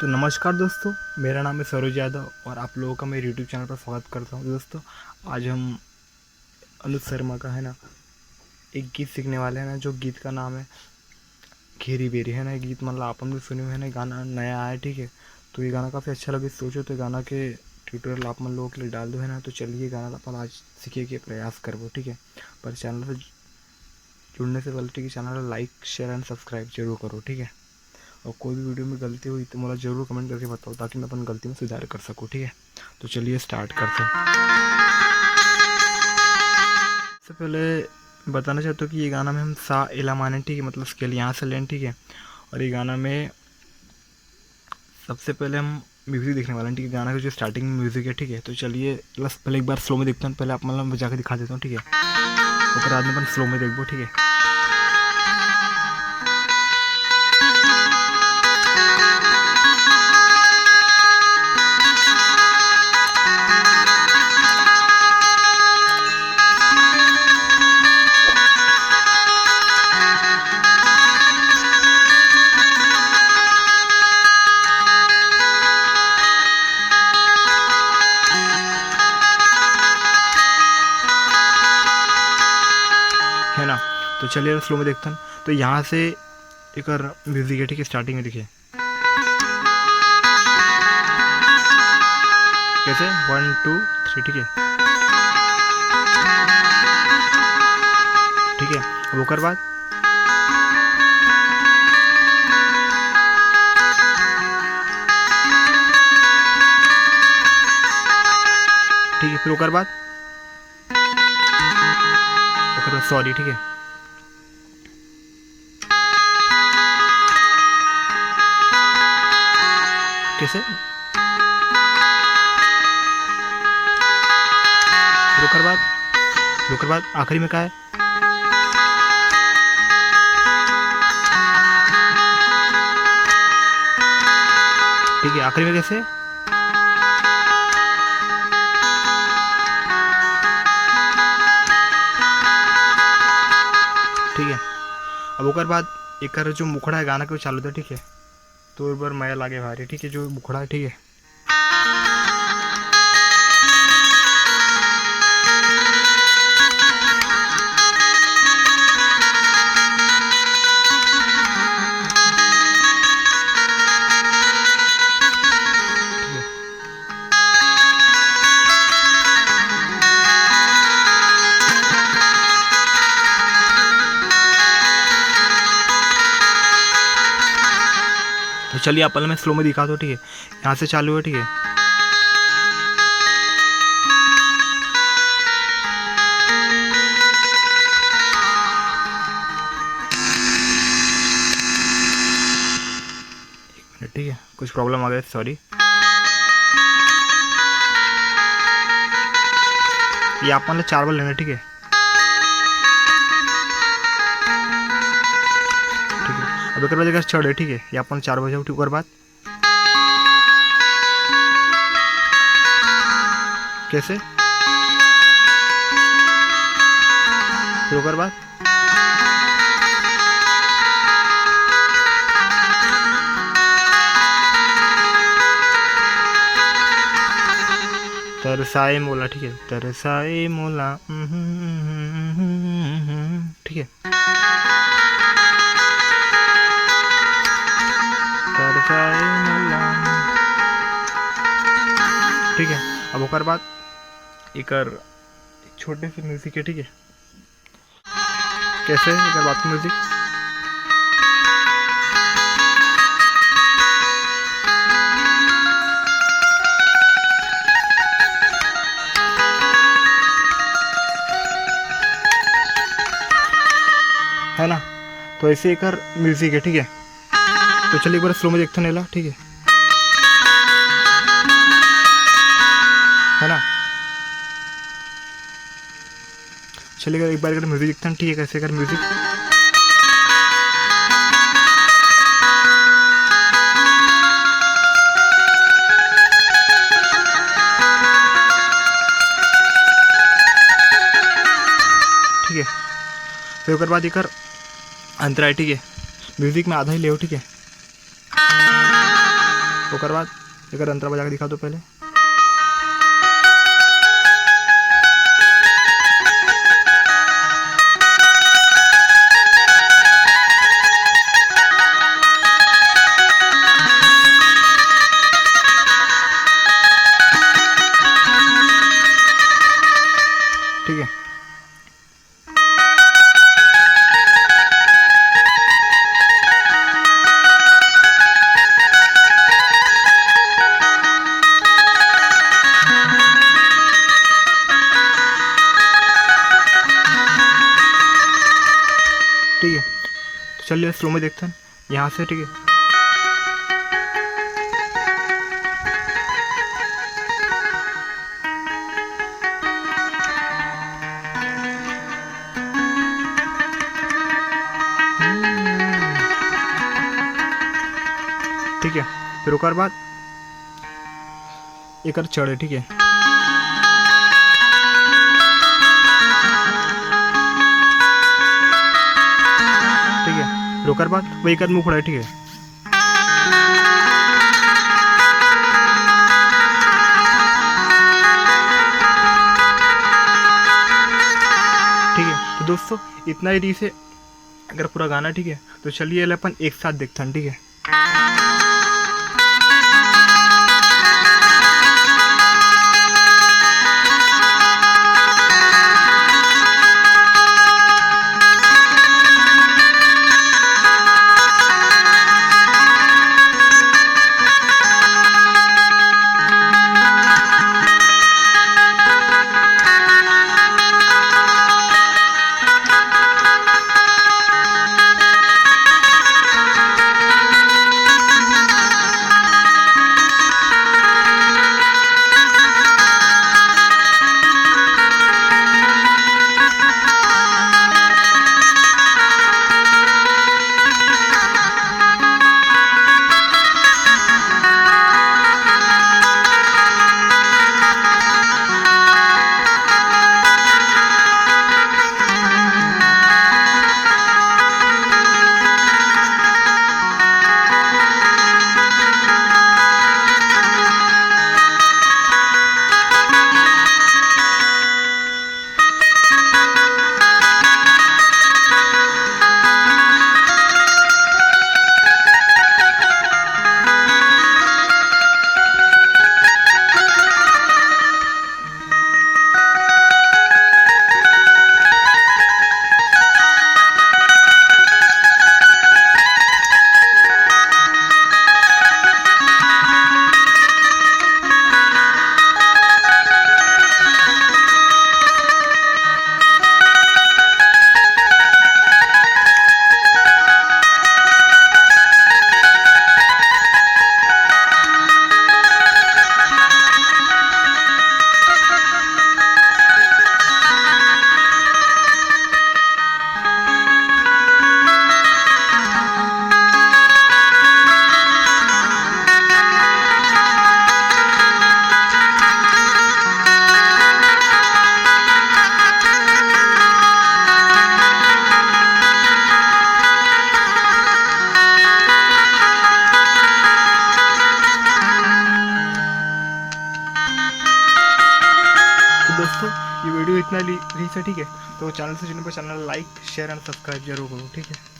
तो नमस्कार दोस्तों, मेरा नाम है सरोज यादव और आप लोगों का मेरे यूट्यूब चैनल पर स्वागत करता हूँ। दोस्तों, आज हम अनुज शर्मा का है ना एक गीत सीखने वाले हैं ना, जो गीत का नाम है घेरी बेरी है ना। ये गीत मतलब आपन भी सुने हुए है ना, गाना नया आया, ठीक है। तो ये गाना काफ़ी अच्छा लगे, सोचो तो गाना के ट्यूटोरियल आप मन लोगों के लिए डाल दो है ना। तो चलिए गाना अपन आज सीखे के प्रयास करबो, ठीक है। पर चैनल से जुड़ने से पहले ठीक है, channel like share and subscribe जरूर करो, ठीक है। और कोई भी वीडियो में गलती हुई तो मुझे ज़रूर कमेंट करके बताओ, ताकि मैं अपन गलती में सुधार कर सकूँ, ठीक है। तो चलिए स्टार्ट करते हैं। सबसे पहले बताना चाहता हूँ कि ये गाना में हम सा एला माने, ठीक है, मतलब स्केल यहाँ से लें, ठीक है। और ये गाना में सबसे पहले हम म्यूज़िक देखने वाले हैं, ठीक है। गाना का जो स्टार्टिंग में म्यूज़िक है, ठीक है। तो चलिए पहले एक बार स्लो में देखते हैं, पहले आप मतलब बजा के दिखा देता हूँ, ठीक है। उसके बाद में अपन स्लो में देखो, ठीक है। है ना। तो चलिए स्लो में देखते हैं। तो यहाँ से एक और म्यूजिक है, ठीक है, स्टार्टिंग में देखिए कैसे 1 2 3, ठीक है, ठीक है। अब ओकर बाद ठीक है, फिर ओकर बाद सॉरी, ठीक है, कैसे फिर ओकर बाद आखिरी में क्या है, ठीक है, आखिरी में कैसे, ठीक है। अब ओकर बाद एक जो मुखड़ा है गाना के वो चालू था, ठीक है। तो एक बार मैं लागे भारी, ठीक है, जो मुखड़ा है, ठीक है। तो चलिए आप पहले मैं स्लो में दिखा दो, ठीक है। यहाँ से चालू है, ठीक है, ठीक है, कुछ प्रॉब्लम आ गया, सॉरी। ये आप मतलब 4 बार लेना, ठीक है, ठीक है। अब एक बार चढ़ है, ठीक है, ये अपन 4 बजे उठी ओकर बाद कैसे, फिर ओकर बाद तरसाए मोला, ठीक है, तरसाए मोला, ठीक है, तरसाए मोला, ठीक है। अब ओकर बाद एक छोटे से म्यूजिक है, ठीक है, कैसे एक बात म्यूजिक, है ना। तो ऐसे एक म्यूजिक है, ठीक है। तो चलिए एक बार स्लो में देखते हैं, ठीक है ना। चलिए एक बार म्यूजिक देखते हैं, ठीक है, कैसे कर म्यूजिक, ठीक है। फिर ओकर बाद एक अंतरा है, ठीक है, म्यूजिक में आधा ही ले, ठीक है, ओकर बाद एक अंतरा बजा के दिखा दो पहले। ठीक है, ठीक है। तो चलिए स्लो में देखते हैं यहाँ से। ठीक है, ठीक है। फिर ओकर बाद एक चढ़े। ठीक है, ठीक है। फिर ओकर बाद वही एक मुँह खड़ा। ठीक है, ठीक है। तो दोस्तों इतना ही से अगर पूरा गाना। ठीक है, तो चलिए अपन एक साथ देखते हैं। ठीक है, दोस्तों ये वीडियो इतना रीच है। ठीक है, तो चैनल पर channel like share and subscribe जरूर करो। ठीक है।